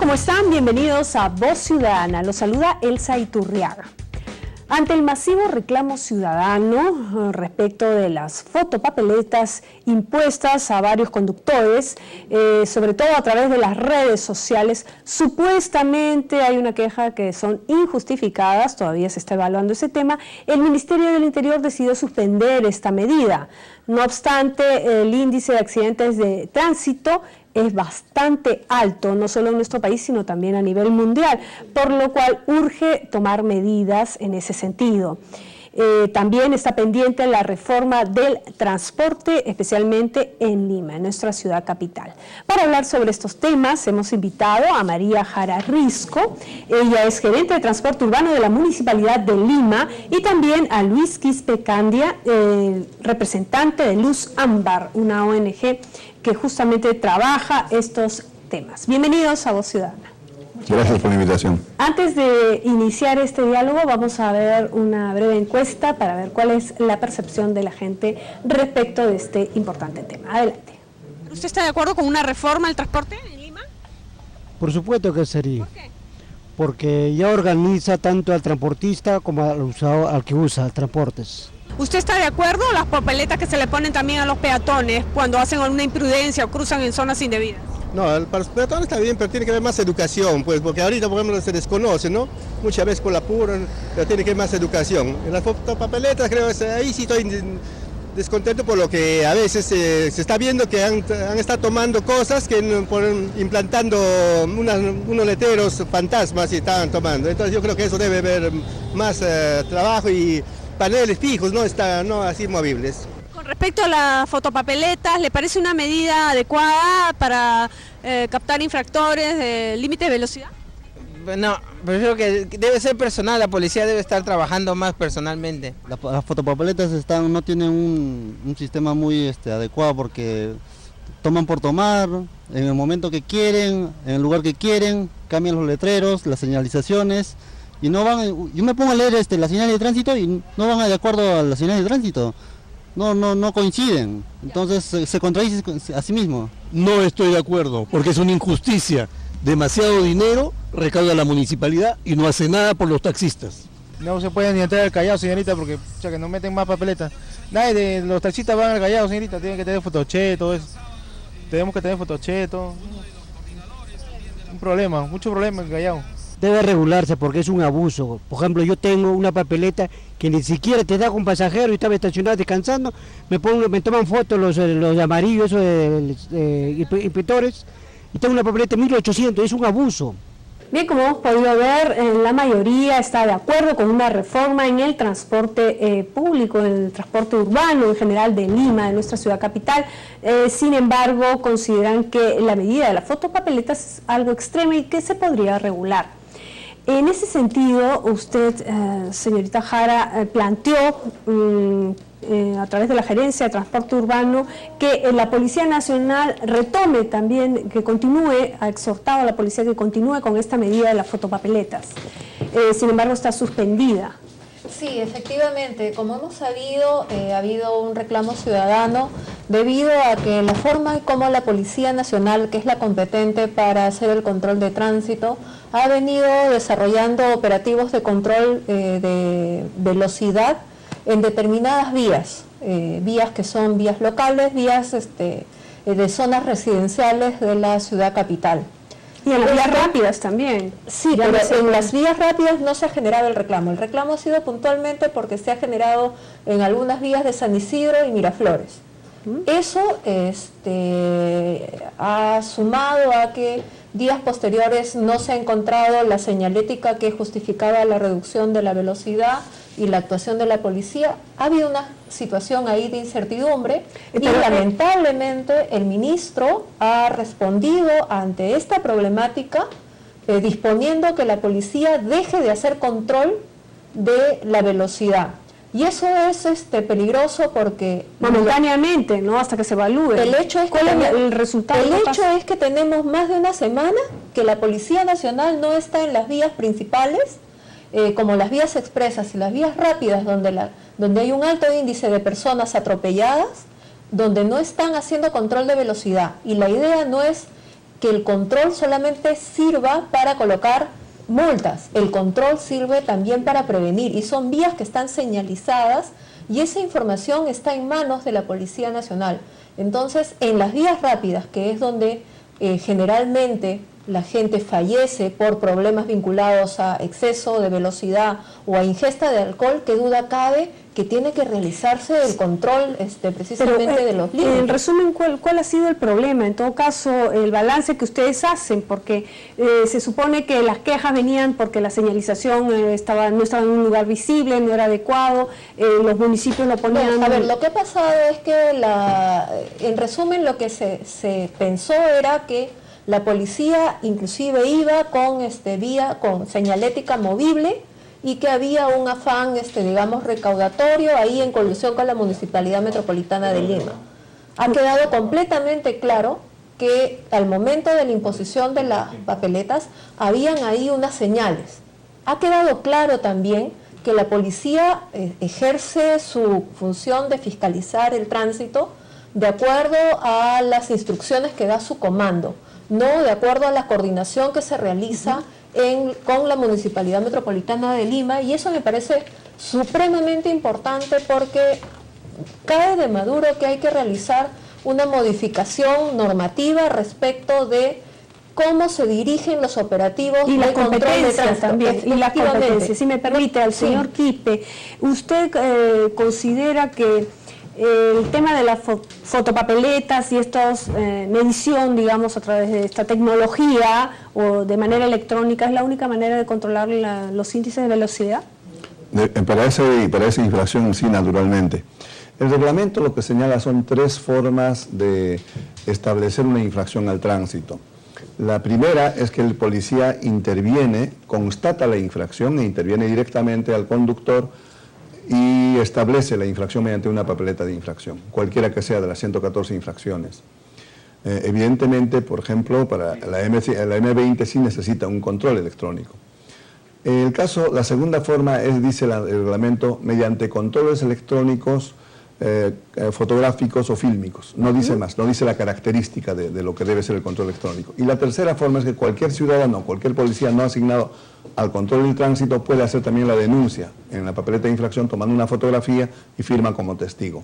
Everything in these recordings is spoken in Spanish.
¿Cómo están? Bienvenidos a Voz Ciudadana. Los saluda Elsa Iturriaga. Ante el masivo reclamo ciudadano respecto de las fotopapeletas impuestas a varios conductores, sobre todo a través de las redes sociales, supuestamente hay una queja que son injustificadas, todavía se está evaluando ese tema. El Ministerio del Interior decidió suspender esta medida. No obstante, el índice de accidentes de tránsito es bastante alto, no solo en nuestro país, sino también a nivel mundial, por lo cual urge tomar medidas en ese sentido. También está pendiente la reforma del transporte, especialmente en Lima, en nuestra ciudad capital. Para hablar sobre estos temas hemos invitado a María Jara Risco, ella es gerente de transporte urbano de la Municipalidad de Lima, y también a Luis Quispe Candia, representante de Luz Ámbar, una ONG que justamente trabaja estos temas. Bienvenidos a Voz Ciudadana. Gracias por la invitación. Antes de iniciar este diálogo vamos a ver una breve encuesta para ver cuál es la percepción de la gente respecto de este importante tema. Adelante. ¿Usted está de acuerdo con una reforma al transporte en Lima? Por supuesto que sería. ¿Por qué? Porque ya organiza tanto al transportista como al que usa transportes. ¿Usted está de acuerdo con las papeletas que se le ponen también a los peatones cuando hacen alguna imprudencia o cruzan en zonas indebidas? No, para los peatones está bien, pero tiene que haber más educación, pues, porque ahorita, por ejemplo, se desconoce, ¿no? Muchas veces por la pura, pero tiene que haber más educación. En las fotopapeletas, creo, ahí sí estoy descontento por lo que a veces se está viendo que han estado tomando cosas, implantando unos letreros fantasmas y estaban tomando. Entonces yo creo que eso debe haber más trabajo y paneles fijos, no así movibles. Con respecto a las fotopapeletas, ¿le parece una medida adecuada para captar infractores de límite de velocidad? No, prefiero que debe ser personal, la policía debe estar trabajando más personalmente. Las fotopapeletas no tienen un sistema muy adecuado porque toman por tomar, en el momento que quieren, en el lugar que quieren, cambian los letreros, las señalizaciones. Y no van, yo me pongo a leer las señales de tránsito y no van de acuerdo a las señales de tránsito, no coinciden, entonces se contradice a sí mismo. No estoy de acuerdo, porque es una injusticia, demasiado dinero recauda la municipalidad y no hace nada por los taxistas. No se puede ni entrar al Callao, señorita, porque que nos meten más papeletas. Nadie de los taxistas van al Callao, señorita, tienen que tener fotocheto, tenemos que tener fotocheto. Un problema, mucho problema en el Callao. Debe regularse porque es un abuso. Por ejemplo, yo tengo una papeleta que ni siquiera te da con pasajero y estaba estacionado descansando, me toman fotos los amarillos, esos de inspectores, y tengo una papeleta de 1800, es un abuso. Bien, como hemos podido ver, la mayoría está de acuerdo con una reforma en el transporte público, en el transporte urbano en general de Lima, de nuestra ciudad capital. Sin embargo, consideran que la medida de las fotopapeletas es algo extremo y que se podría regular. En ese sentido, usted, señorita Jara, planteó a través de la Gerencia de Transporte Urbano que la Policía Nacional retome también, que continúe, ha exhortado a la policía que continúe con esta medida de las fotopapeletas. Sin embargo, está suspendida. Sí, efectivamente, como hemos sabido, ha habido un reclamo ciudadano debido a que la forma en cómo la Policía Nacional, que es la competente para hacer el control de tránsito, ha venido desarrollando operativos de control de velocidad en determinadas vías, vías que son vías locales, vías de zonas residenciales de la ciudad capital. Y en las vías rápidas también. Sí, pero en las vías rápidas no se ha generado el reclamo. El reclamo ha sido puntualmente porque se ha generado en algunas vías de San Isidro y Miraflores. Eso ha sumado a que días posteriores no se ha encontrado la señalética que justificaba la reducción de la velocidad y la actuación de la policía. Ha habido una situación ahí de incertidumbre y lamentablemente el ministro ha respondido ante esta problemática disponiendo que la policía deje de hacer control de la velocidad. Y eso es peligroso porque momentáneamente, ¿no? Hasta que se evalúe. El hecho es que tenemos más de una semana que la Policía Nacional no está en las vías principales, como las vías expresas y las vías rápidas, donde hay un alto índice de personas atropelladas, donde no están haciendo control de velocidad. Y la idea no es que el control solamente sirva para colocar multas. El control sirve también para prevenir y son vías que están señalizadas y esa información está en manos de la Policía Nacional. Entonces, en las vías rápidas, que es donde generalmente la gente fallece por problemas vinculados a exceso de velocidad o a ingesta de alcohol, ¿qué duda cabe que tiene que realizarse el control precisamente de los límites? En resumen, ¿cuál ha sido el problema? En todo caso, el balance que ustedes hacen, porque se supone que las quejas venían porque la señalización no estaba en un lugar visible, no era adecuado, los municipios lo ponían... Bueno, a ver, lo que ha pasado es que, en resumen, lo que se pensó era que la policía inclusive iba con con señalética movible y que había un afán, digamos, recaudatorio ahí en colusión con la Municipalidad Metropolitana de Lima. Ha quedado completamente claro que al momento de la imposición de las papeletas habían ahí unas señales. Ha quedado claro también que la policía ejerce su función de fiscalizar el tránsito de acuerdo a las instrucciones que da su comando, no de acuerdo a la coordinación que se realiza con la Municipalidad Metropolitana de Lima, y eso me parece supremamente importante porque cae de maduro que hay que realizar una modificación normativa respecto de cómo se dirigen los operativos y las competencias también, y las competencias. Si me permite, al señor Quispe, ¿usted considera que el tema de las fotopapeletas y estas medición, digamos, a través de esta tecnología o de manera electrónica es la única manera de controlar los índices de velocidad? Para esa infracción, sí, naturalmente. El reglamento lo que señala son 3 formas de establecer una infracción al tránsito. La primera es que el policía interviene, constata la infracción e interviene directamente al conductor y establece la infracción mediante una papeleta de infracción, cualquiera que sea de las 114 infracciones. Evidentemente, por ejemplo, para la M20 sí necesita un control electrónico. La segunda forma es, dice el reglamento, mediante controles electrónicos, fotográficos o fílmicos. No dice más, no dice la característica de lo que debe ser el control electrónico. Y la tercera forma es que cualquier ciudadano, cualquier policía no asignado al control del tránsito puede hacer también la denuncia en la papeleta de infracción tomando una fotografía y firma como testigo.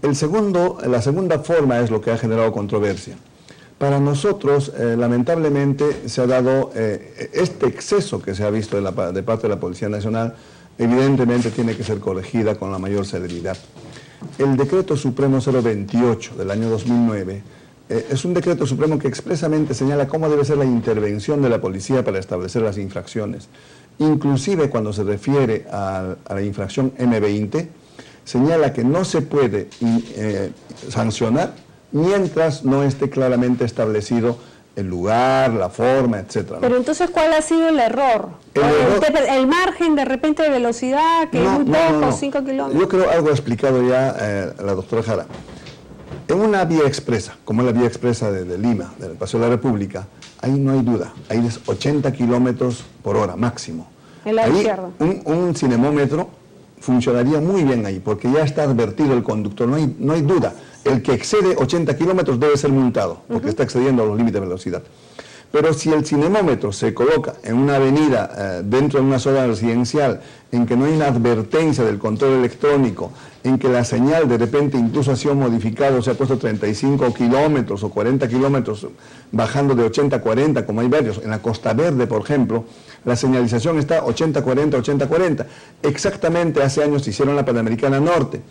La segunda forma es lo que ha generado controversia. Para nosotros, lamentablemente, se ha dado este exceso que se ha visto de parte de la Policía Nacional, evidentemente tiene que ser corregida con la mayor celeridad. El Decreto Supremo 028 del año 2009 es un decreto supremo que expresamente señala cómo debe ser la intervención de la policía para establecer las infracciones. Inclusive cuando se refiere a la infracción M20, señala que no se puede sancionar mientras no esté claramente establecido el lugar, la forma, etc. Pero entonces, ¿cuál ha sido el error? El margen de repente de velocidad, que es muy poco, 5 kilómetros. Yo creo algo ha explicado ya la doctora Jara. En una vía expresa, como es la vía expresa de Lima, del Paseo de la República, ahí no hay duda, ahí es 80 kilómetros por hora máximo. El lado izquierdo. Un cinemómetro funcionaría muy bien ahí, porque ya está advertido el conductor, no hay duda. El que excede 80 kilómetros debe ser multado, porque está excediendo los límites de velocidad. Pero si el cinemómetro se coloca en una avenida, dentro de una zona residencial, en que no hay una advertencia del control electrónico, en que la señal de repente incluso ha sido modificado, se ha puesto 35 kilómetros o 40 kilómetros, bajando de 80 a 40, como hay varios, en la Costa Verde, por ejemplo, la señalización está 80-40, 80-40. Exactamente hace años hicieron la Panamericana Norte.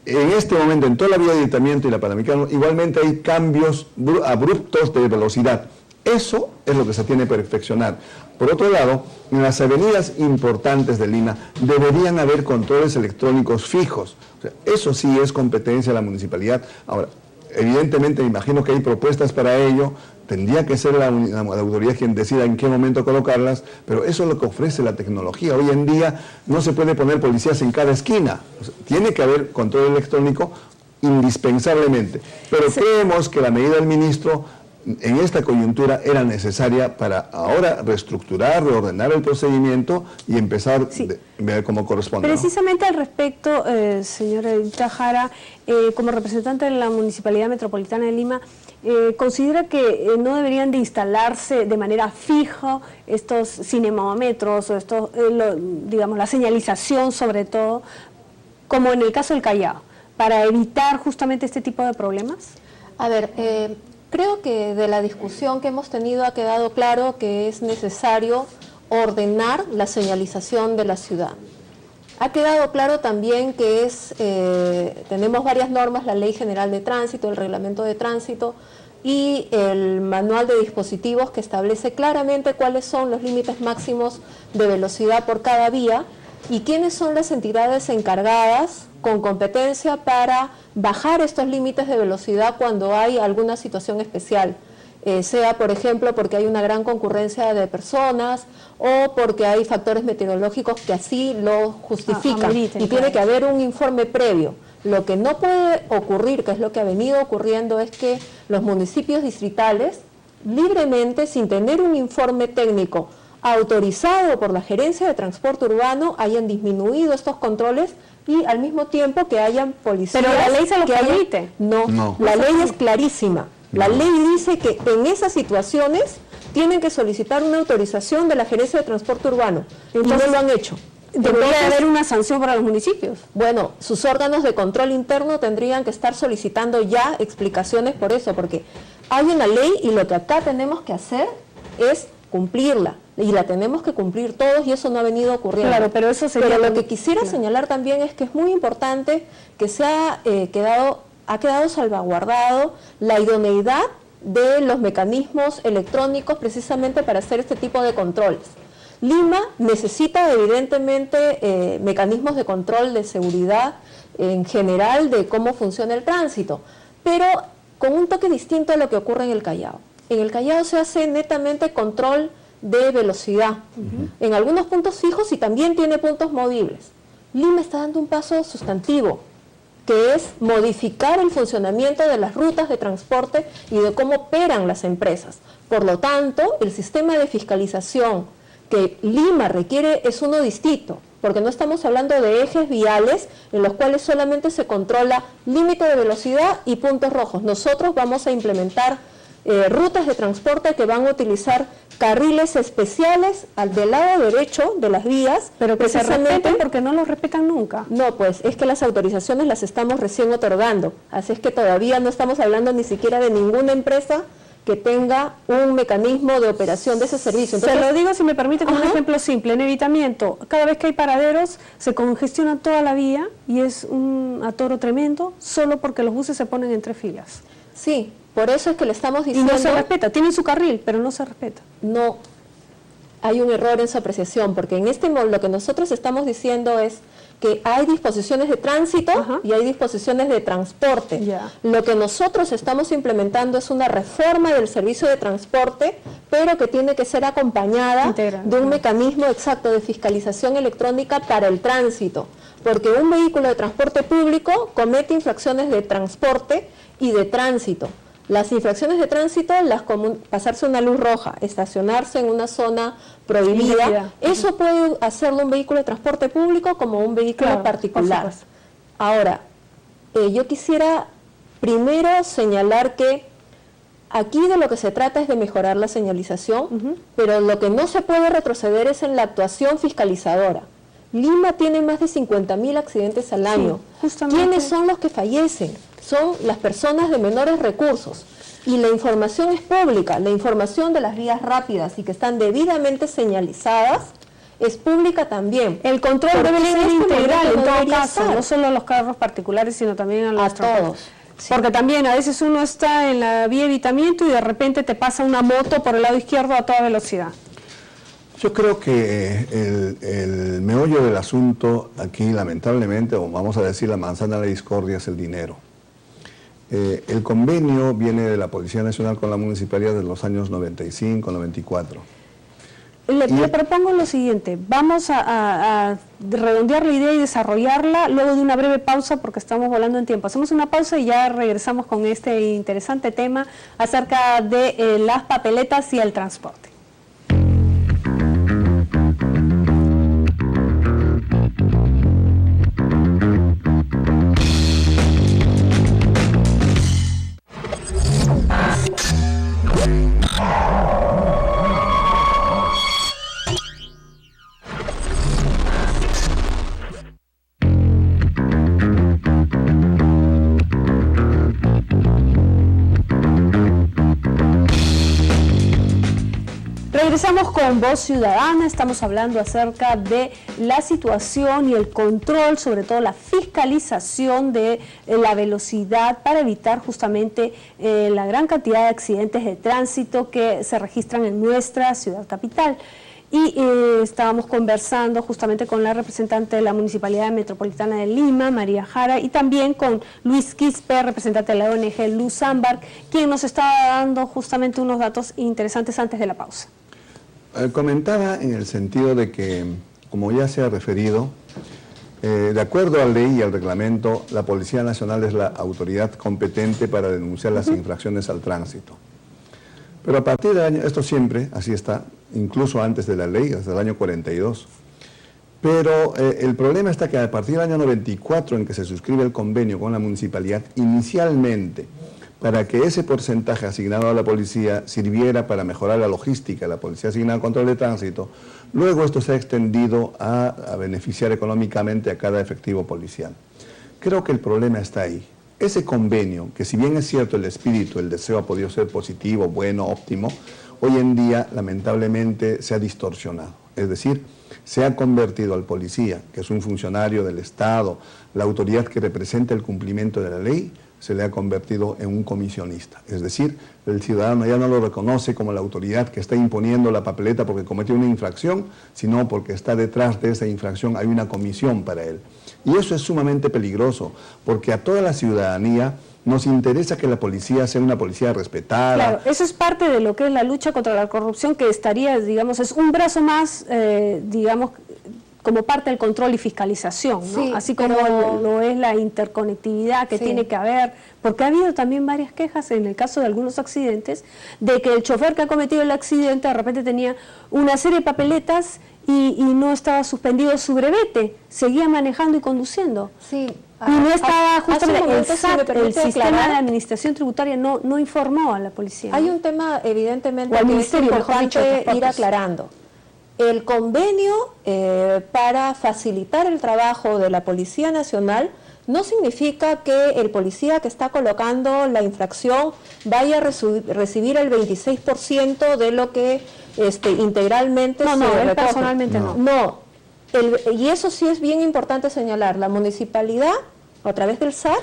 En este momento, en toda la vía de aditamiento y la Panamericana, igualmente hay cambios abruptos de velocidad. Eso es lo que se tiene que perfeccionar. Por otro lado, en las avenidas importantes de Lima deberían haber controles electrónicos fijos. O sea, eso sí es competencia de la municipalidad. Ahora, evidentemente, me imagino que hay propuestas para ello. Tendría que ser la autoridad quien decida en qué momento colocarlas, pero eso es lo que ofrece la tecnología. Hoy en día no se puede poner policías en cada esquina. O sea, tiene que haber control electrónico indispensablemente. Pero creemos que la medida del ministro en esta coyuntura era necesaria para ahora reestructurar, reordenar el procedimiento y empezar a ver cómo corresponde. Precisamente al respecto, señora Edith Jara, como representante de la Municipalidad Metropolitana de Lima, ¿considera que no deberían de instalarse de manera fija estos cinemómetros o estos, digamos, la señalización sobre todo, como en el caso del Callao, para evitar justamente este tipo de problemas? A ver, creo que de la discusión que hemos tenido ha quedado claro que es necesario ordenar la señalización de la ciudad. Ha quedado claro también que tenemos varias normas, la Ley General de Tránsito, el Reglamento de Tránsito y el Manual de Dispositivos que establece claramente cuáles son los límites máximos de velocidad por cada vía y quiénes son las entidades encargadas con competencia para bajar estos límites de velocidad cuando hay alguna situación especial. Sea, por ejemplo, porque hay una gran concurrencia de personas o porque hay factores meteorológicos que así lo justifican. Y tiene que haber un informe previo. Lo que no puede ocurrir, que es lo que ha venido ocurriendo, es que los municipios distritales, libremente, sin tener un informe técnico autorizado por la Gerencia de Transporte Urbano, hayan disminuido estos controles y al mismo tiempo que hayan policías... Pero la ley se lo permite. No, la ley es clarísima. La ley dice que en esas situaciones tienen que solicitar una autorización de la Gerencia de Transporte Urbano. Entonces, y no lo han hecho. ¿Debería haber una sanción para los municipios? Bueno, sus órganos de control interno tendrían que estar solicitando ya explicaciones por eso, porque hay una ley y lo que acá tenemos que hacer es cumplirla. Y la tenemos que cumplir todos y eso no ha venido ocurriendo. Claro, pero eso sería... Pero lo que quisiera señalar también es que es muy importante que ha quedado salvaguardado la idoneidad de los mecanismos electrónicos precisamente para hacer este tipo de controles. Lima necesita evidentemente mecanismos de control de seguridad en general de cómo funciona el tránsito, pero con un toque distinto a lo que ocurre en el Callao. En el Callao se hace netamente control de velocidad, en algunos puntos fijos y también tiene puntos movibles. Lima está dando un paso sustantivo, que es modificar el funcionamiento de las rutas de transporte y de cómo operan las empresas. Por lo tanto, el sistema de fiscalización que Lima requiere es uno distinto, porque no estamos hablando de ejes viales en los cuales solamente se controla límite de velocidad y puntos rojos. Nosotros vamos a implementar rutas de transporte que van a utilizar carriles especiales del lado derecho de las vías. Pero que se respeten porque no los respetan nunca. No, pues es que las autorizaciones las estamos recién otorgando, así es que todavía no estamos hablando ni siquiera de ninguna empresa que tenga un mecanismo de operación de ese servicio. Entonces, se lo digo, si me permite, con un ejemplo simple. En evitamiento, cada vez que hay paraderos, se congestiona toda la vía y es un atoro tremendo, solo porque los buses se ponen en 3 filas. Sí, por eso es que le estamos diciendo... Y no se respeta, tienen su carril, pero no se respeta. No, hay un error en su apreciación, porque en este modo lo que nosotros estamos diciendo es que hay disposiciones de tránsito y hay disposiciones de transporte. Lo que nosotros estamos implementando es una reforma del servicio de transporte, pero que tiene que ser acompañada de un mecanismo exacto de fiscalización electrónica para el tránsito, porque un vehículo de transporte público comete infracciones de transporte y de tránsito. Las infracciones de tránsito, pasarse una luz roja, estacionarse en una zona prohibida, eso puede hacerlo un vehículo de transporte público como un vehículo particular. Ahora, yo quisiera primero señalar que aquí de lo que se trata es de mejorar la señalización, pero lo que no se puede retroceder es en la actuación fiscalizadora. Lima tiene más de 50.000 accidentes al año. ¿Quiénes son los que fallecen? Son las personas de menores recursos. Y la información es pública, la información de las vías rápidas y que están debidamente señalizadas es pública también. El control debe ser integral en todo caso, no solo a los carros particulares, sino también a los todos. Sí. Porque también a veces uno está en la vía de evitamiento y de repente te pasa una moto por el lado izquierdo a toda velocidad. Yo creo que el meollo del asunto aquí, lamentablemente, o vamos a decir la manzana de la discordia, es el dinero. El convenio viene de la Policía Nacional con la Municipalidad de los años 95, 94. Le propongo lo siguiente, vamos a redondear la idea y desarrollarla luego de una breve pausa porque estamos volando en tiempo. Hacemos una pausa y ya regresamos con este interesante tema acerca de las papeletas y el transporte. Regresamos con Voz Ciudadana, estamos hablando acerca de la situación y el control, sobre todo la fiscalización de la velocidad para evitar justamente la gran cantidad de accidentes de tránsito que se registran en nuestra ciudad capital. Y estábamos conversando justamente con la representante de la Municipalidad Metropolitana de Lima, María Jara, y también con Luis Quispe, representante de la ONG Luz Ámbar, quien nos estaba dando justamente unos datos interesantes antes de la pausa. Comentaba en el sentido de que, como ya se ha referido, de acuerdo a la ley y al reglamento, la Policía Nacional es la autoridad competente para denunciar las infracciones al tránsito. Pero a partir del año, esto siempre, así está, incluso antes de la ley, desde el año 42. Pero el problema está que a partir del año 94, en que se suscribe el convenio con la municipalidad, inicialmente, para que ese porcentaje asignado a la policía sirviera para mejorar la logística, la policía asignada al control de tránsito, luego esto se ha extendido a beneficiar económicamente a cada efectivo policial. Creo que el problema está ahí. Ese convenio, que si bien es cierto el espíritu, el deseo ha podido ser positivo, bueno, óptimo, hoy en día lamentablemente se ha distorsionado. Es decir, se ha convertido al policía, que es un funcionario del Estado, la autoridad que representa el cumplimiento de la ley, se le ha convertido en un comisionista. Es decir, el ciudadano ya no lo reconoce como la autoridad que está imponiendo la papeleta porque cometió una infracción, sino porque está detrás de esa infracción, hay una comisión para él. Y eso es sumamente peligroso, porque a toda la ciudadanía nos interesa que la policía sea una policía respetada. Claro, eso es parte de lo que es la lucha contra la corrupción, que estaría, digamos, es un brazo más, digamos, como parte del control y fiscalización, ¿no? Sí, así como lo es la interconectividad que tiene que haber, porque ha habido también varias quejas en el caso de algunos accidentes, de que el chofer que ha cometido el accidente de repente tenía una serie de papeletas y no estaba suspendido su brevete, seguía manejando y conduciendo. Sí. Y no estaba justamente el SAT, el sistema de administración tributaria no informó a la policía. Hay un tema evidentemente que es importante ir aclarando. El convenio para facilitar el trabajo de la Policía Nacional no significa que el policía que está colocando la infracción vaya a recibir el 26% de lo que integralmente se recoge. Personalmente no. Y eso sí es bien importante señalar. La municipalidad, a través del SAT,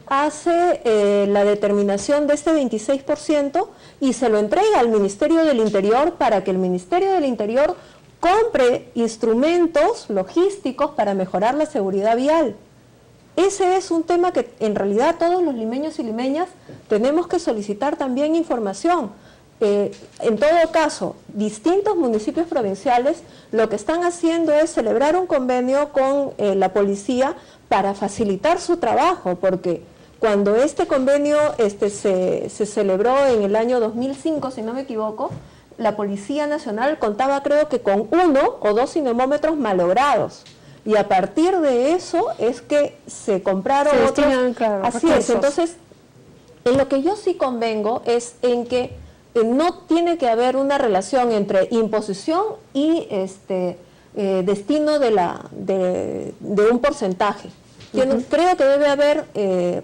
hace la determinación de este 26% y se lo entrega al Ministerio del Interior para que el Ministerio del Interior compre instrumentos logísticos para mejorar la seguridad vial. Ese es un tema que en realidad todos los limeños y limeñas tenemos que solicitar también información. En todo caso, distintos municipios provinciales lo que están haciendo es celebrar un convenio con la policía para facilitar su trabajo, porque cuando este convenio se celebró en el año 2005, si no me equivoco, la Policía Nacional contaba creo que con 1 o 2 cinemómetros malogrados. Y a partir de eso es que se compraron otros. Claro, así es, entonces, en lo que yo sí convengo es en que no tiene que haber una relación entre imposición y destino de un porcentaje. Creo que debe haber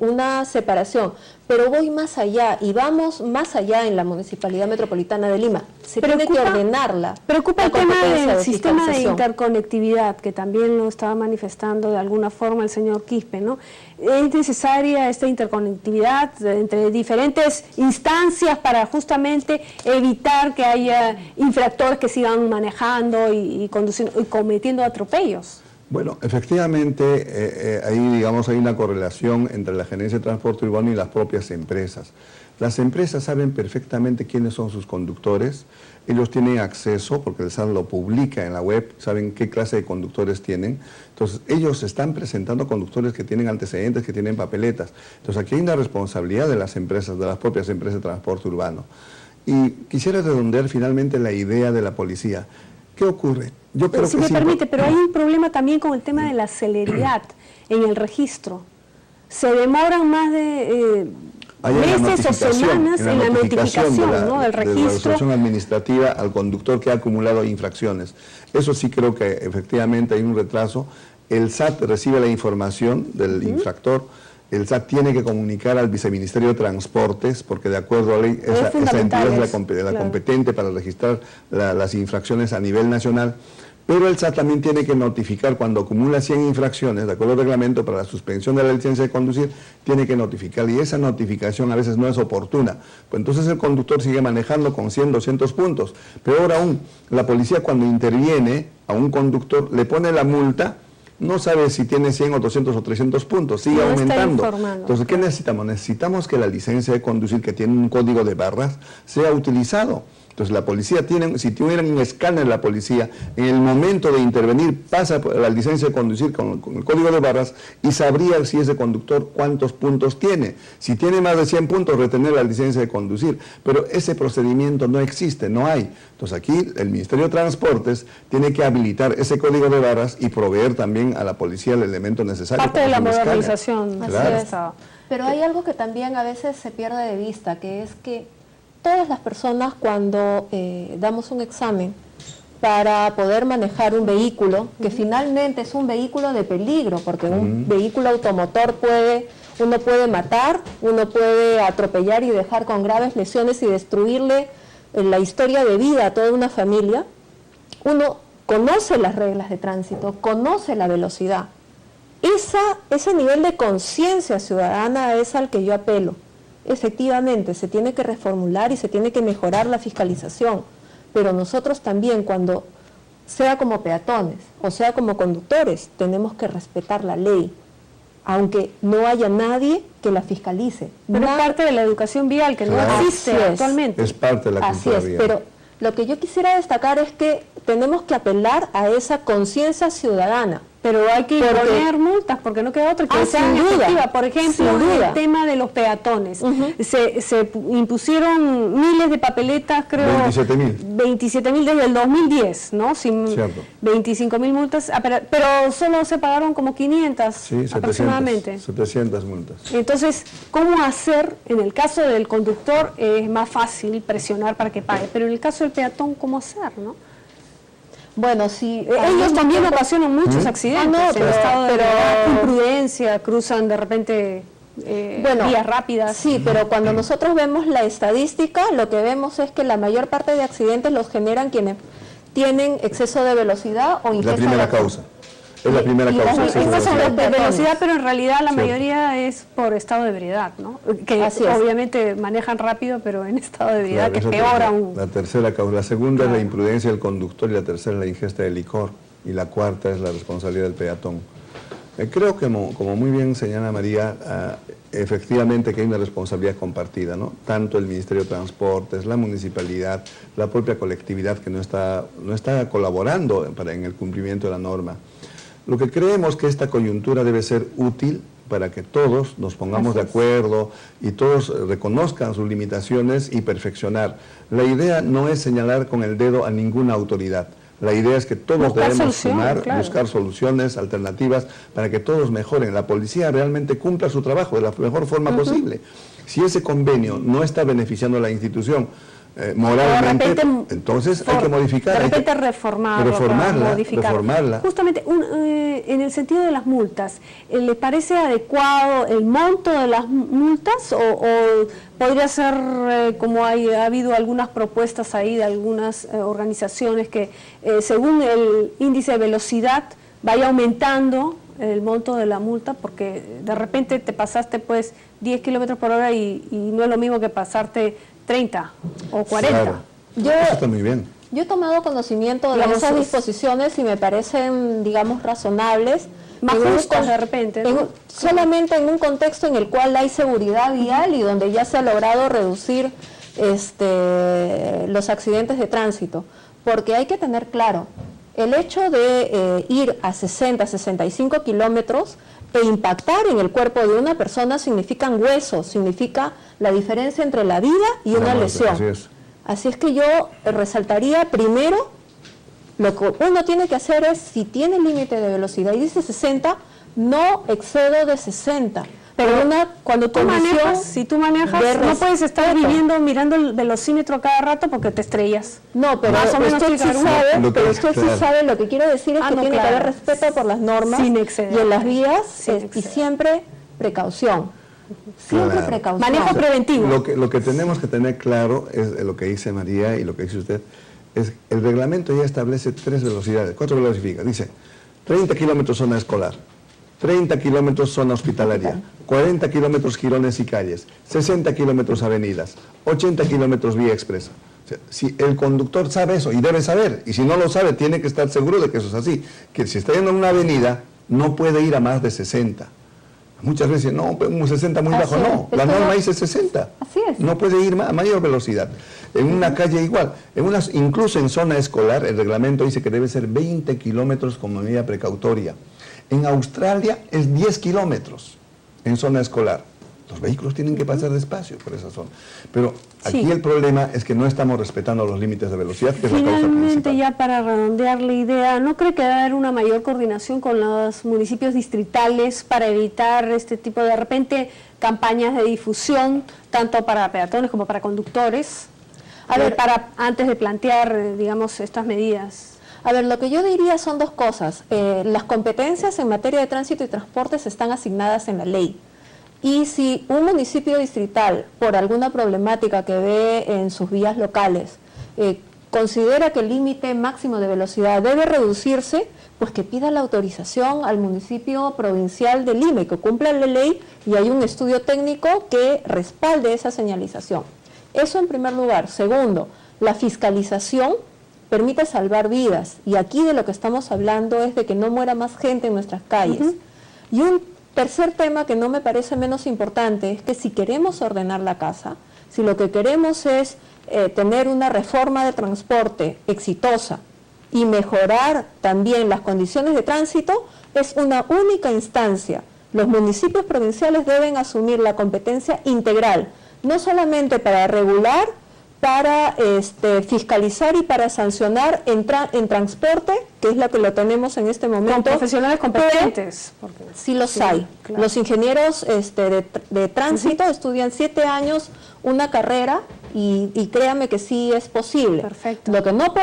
una separación, pero voy más allá y vamos más allá en la Municipalidad Metropolitana de Lima. Se tiene que ordenarla. Preocupa el tema del sistema de interconectividad, que también lo estaba manifestando de alguna forma el señor Quispe, ¿no? Es necesaria esta interconectividad entre diferentes instancias para justamente evitar que haya infractores que sigan manejando y conduciendo y cometiendo atropellos. Bueno, efectivamente, ahí digamos hay una correlación entre la Gerencia de Transporte Urbano y las propias empresas. Las empresas saben perfectamente quiénes son sus conductores, ellos tienen acceso, porque el SAT lo publica en la web, saben qué clase de conductores tienen. Entonces, ellos están presentando conductores que tienen antecedentes, que tienen papeletas. Entonces, aquí hay una responsabilidad de las empresas, de las propias empresas de transporte urbano. Y quisiera redondear finalmente la idea de la policía. ¿Qué ocurre? Yo creo si que me permite, pero hay un problema también con el tema de la celeridad en el registro. Se demoran más de meses o semanas en la notificación, ¿no?, del registro. De la resolución administrativa al conductor que ha acumulado infracciones. Eso sí creo que efectivamente hay un retraso. El SAT recibe la información del infractor. El SAT tiene que comunicar al Viceministerio de Transportes, porque de acuerdo a la ley, esa entidad es la competente para registrar las infracciones a nivel nacional, pero el SAT también tiene que notificar cuando acumula 100 infracciones, de acuerdo al reglamento, para la suspensión de la licencia de conducir, tiene que notificar, y esa notificación a veces no es oportuna. Pues entonces el conductor sigue manejando con 100, 200 puntos. Peor aún, la policía cuando interviene a un conductor le pone la multa, no sabe si tiene 100 o 200 o 300 puntos, sigue aumentando. Entonces, ¿qué necesitamos? Necesitamos que la licencia de conducir, que tiene un código de barras, sea utilizado. Entonces, la policía si tuviera un escáner la policía, en el momento de intervenir, pasa la licencia de conducir con el código de barras y sabría si ese conductor cuántos puntos tiene. Si tiene más de 100 puntos, retener la licencia de conducir. Pero ese procedimiento no existe, no hay. Entonces, aquí el Ministerio de Transportes tiene que habilitar ese código de barras y proveer también a la policía el elemento necesario. Parte de la modernización. Claro. Pero hay algo que también a veces se pierde de vista, que es que todas las personas cuando damos un examen para poder manejar un vehículo, que finalmente es un vehículo de peligro, porque un vehículo automotor uno puede matar, uno puede atropellar y dejar con graves lesiones y destruirle la historia de vida a toda una familia. Uno conoce las reglas de tránsito, conoce la velocidad. Ese nivel de conciencia ciudadana es al que yo apelo. Efectivamente, se tiene que reformular y se tiene que mejorar la fiscalización, pero nosotros también, cuando sea como peatones o sea como conductores, tenemos que respetar la ley, aunque no haya nadie que la fiscalice. Pero es parte de la educación vial, que no existe actualmente. Es parte de la cultura vial. Pero lo que yo quisiera destacar es que tenemos que apelar a esa conciencia ciudadana. Pero hay que imponer multas, porque no queda otra que sean efectivas. Por ejemplo, el tema de los peatones. Se impusieron miles de papeletas, creo. 27.000 desde el 2010, ¿no? 25.000 multas, pero solo se pagaron como 500 aproximadamente. 700 multas. Entonces, ¿cómo hacer? En el caso del conductor es más fácil presionar para que pague, pero en el caso del peatón, ¿cómo hacer, no? Bueno, si ellos también ocasionan muchos accidentes, pero imprudencia, cruzan de repente vías rápidas. Sí, pero cuando nosotros vemos la estadística, lo que vemos es que la mayor parte de accidentes los generan quienes tienen exceso de velocidad o ingesta de la primera causa. Es la primera causa. Exceso de velocidad, pero en realidad la mayoría es por estado de ebriedad, ¿no? Que obviamente manejan rápido, pero en estado de ebriedad, que es peor aún. La tercera causa. La segunda es la imprudencia del conductor y la tercera es la ingesta de licor. Y la cuarta es la responsabilidad del peatón. Creo que, como muy bien señala María, efectivamente que hay una responsabilidad compartida, ¿no? Tanto el Ministerio de Transportes, la municipalidad, la propia colectividad que no está colaborando en el cumplimiento de la norma. Lo que creemos que esta coyuntura debe ser útil para que todos nos pongamos de acuerdo y todos reconozcan sus limitaciones y perfeccionar. La idea no es señalar con el dedo a ninguna autoridad. La idea es que todos debemos sumar, buscar soluciones, alternativas, para que todos mejoren. La policía realmente cumpla su trabajo de la mejor forma posible. Si ese convenio no está beneficiando a la institución moralmente, entonces hay que modificar. De repente reformarla. Justamente, en el sentido de las multas, ¿le parece adecuado el monto de las multas o podría ser como ha habido algunas propuestas ahí de algunas organizaciones que según el índice de velocidad vaya aumentando el monto de la multa, porque de repente te pasaste pues 10 kilómetros por hora y no es lo mismo que pasarte 30 o 40. Claro. Eso está muy bien. Yo he tomado conocimiento de esas disposiciones y me parecen, digamos, razonables. Más justas de repente, ¿no? Solamente en un contexto en el cual hay seguridad vial y donde ya se ha logrado reducir los accidentes de tránsito. Porque hay que tener claro, el hecho de ir a 60, 65 kilómetros e impactar en el cuerpo de una persona significan huesos, significa la diferencia entre la vida y una lesión. Así es que yo resaltaría primero, lo que uno tiene que hacer es, si tiene límite de velocidad y dice 60, no excedo de 60. Pero cuando tú manejas, si tú manejas, no puedes estar mirando el velocímetro cada rato porque te estrellas. No, pero usted sí sabe, lo que quiero decir es que tiene que haber respeto por las normas y en las vías y siempre precaución. Siempre precaución. Manejo preventivo. Lo que tenemos que tener claro es lo que dice María y lo que dice usted, es el reglamento ya establece 3 velocidades, 4 velocidades. Dice 30 kilómetros zona escolar, 30 kilómetros zona hospitalaria, 40 kilómetros girones y calles, 60 kilómetros avenidas, 80 kilómetros vía expresa. O sea, si el conductor sabe eso, y debe saber, y si no lo sabe, tiene que estar seguro de que eso es así, que si está yendo en una avenida, no puede ir a más de 60. Muchas veces, no, un 60 muy bajo, no, la norma dice 60. Así es. No puede ir a mayor velocidad. En una calle igual, incluso en zona escolar, el reglamento dice que debe ser 20 kilómetros como medida precautoria. En Australia es 10 kilómetros en zona escolar. Los vehículos tienen que pasar despacio por esa zona. Pero aquí el problema es que no estamos respetando los límites de velocidad, que es la causa principal. Finalmente, ya para redondear la idea, ¿no cree que debe haber una mayor coordinación con los municipios distritales para evitar este tipo de repente campañas de difusión, tanto para peatones como para conductores, antes de plantear, digamos, estas medidas? A ver, lo que yo diría son 2 cosas. Las competencias en materia de tránsito y transportes están asignadas en la ley. Y si un municipio distrital, por alguna problemática que ve en sus vías locales, considera que el límite máximo de velocidad debe reducirse, pues que pida la autorización al municipio provincial de Lima y que cumpla la ley y hay un estudio técnico que respalde esa señalización. Eso en primer lugar. Segundo, la fiscalización permite salvar vidas y aquí de lo que estamos hablando es de que no muera más gente en nuestras calles. Y un tercer tema que no me parece menos importante es que si queremos ordenar la casa, si lo que queremos es tener una reforma de transporte exitosa y mejorar también las condiciones de tránsito, es una única instancia. Los municipios provinciales deben asumir la competencia integral, no solamente para regular, para fiscalizar y para sancionar en transporte, que es lo que lo tenemos en este momento. Con profesionales competentes. Sí los hay. Claro. Los ingenieros de tránsito estudian 7 años una carrera y créame que sí es posible. Perfecto. Lo que no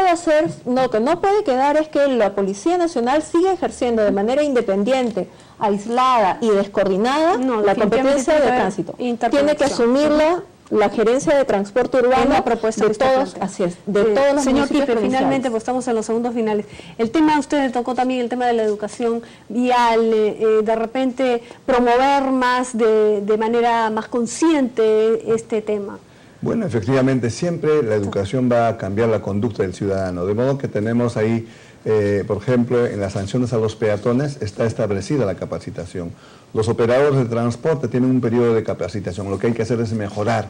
puede quedar es que la Policía Nacional siga ejerciendo de manera independiente, aislada y descoordinada la competencia de tránsito. Tiene que asumirla la gerencia de transporte urbano de todos, así es, de todos los señor municipios Quispe, finalmente, pues estamos en los segundos finales. El tema, usted le tocó también el tema de la educación vial, de repente promover más de manera más consciente este tema. Bueno, efectivamente, siempre la educación va a cambiar la conducta del ciudadano, de modo que tenemos ahí, por ejemplo, en las sanciones a los peatones está establecida la capacitación. Los operadores de transporte tienen un periodo de capacitación. Lo que hay que hacer es mejorar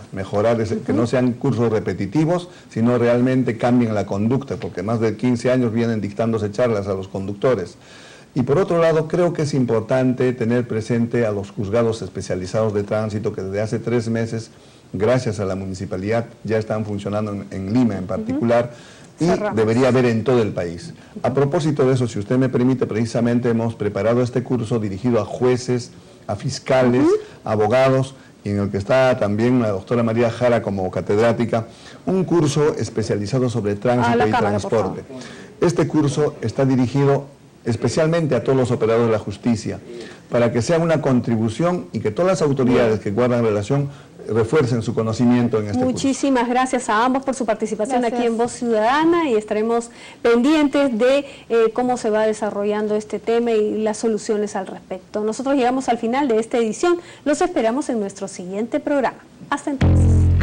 que no sean cursos repetitivos, sino realmente cambien la conducta, porque más de 15 años vienen dictándose charlas a los conductores. Y por otro lado, creo que es importante tener presente a los juzgados especializados de tránsito que desde hace 3 meses, gracias a la municipalidad, ya están funcionando en Lima en particular, y debería haber en todo el país. A propósito de eso, si usted me permite, precisamente hemos preparado este curso dirigido a jueces, a fiscales, abogados, y en el que está también la doctora María Jara como catedrática, un curso especializado sobre tránsito y transporte. Este curso está dirigido especialmente a todos los operadores de la justicia, para que sea una contribución y que todas las autoridades que guardan relación refuercen su conocimiento en este curso. Muchísimas gracias a ambos por su participación aquí en Voz Ciudadana y estaremos pendientes de cómo se va desarrollando este tema y las soluciones al respecto. Nosotros llegamos al final de esta edición, los esperamos en nuestro siguiente programa. Hasta entonces.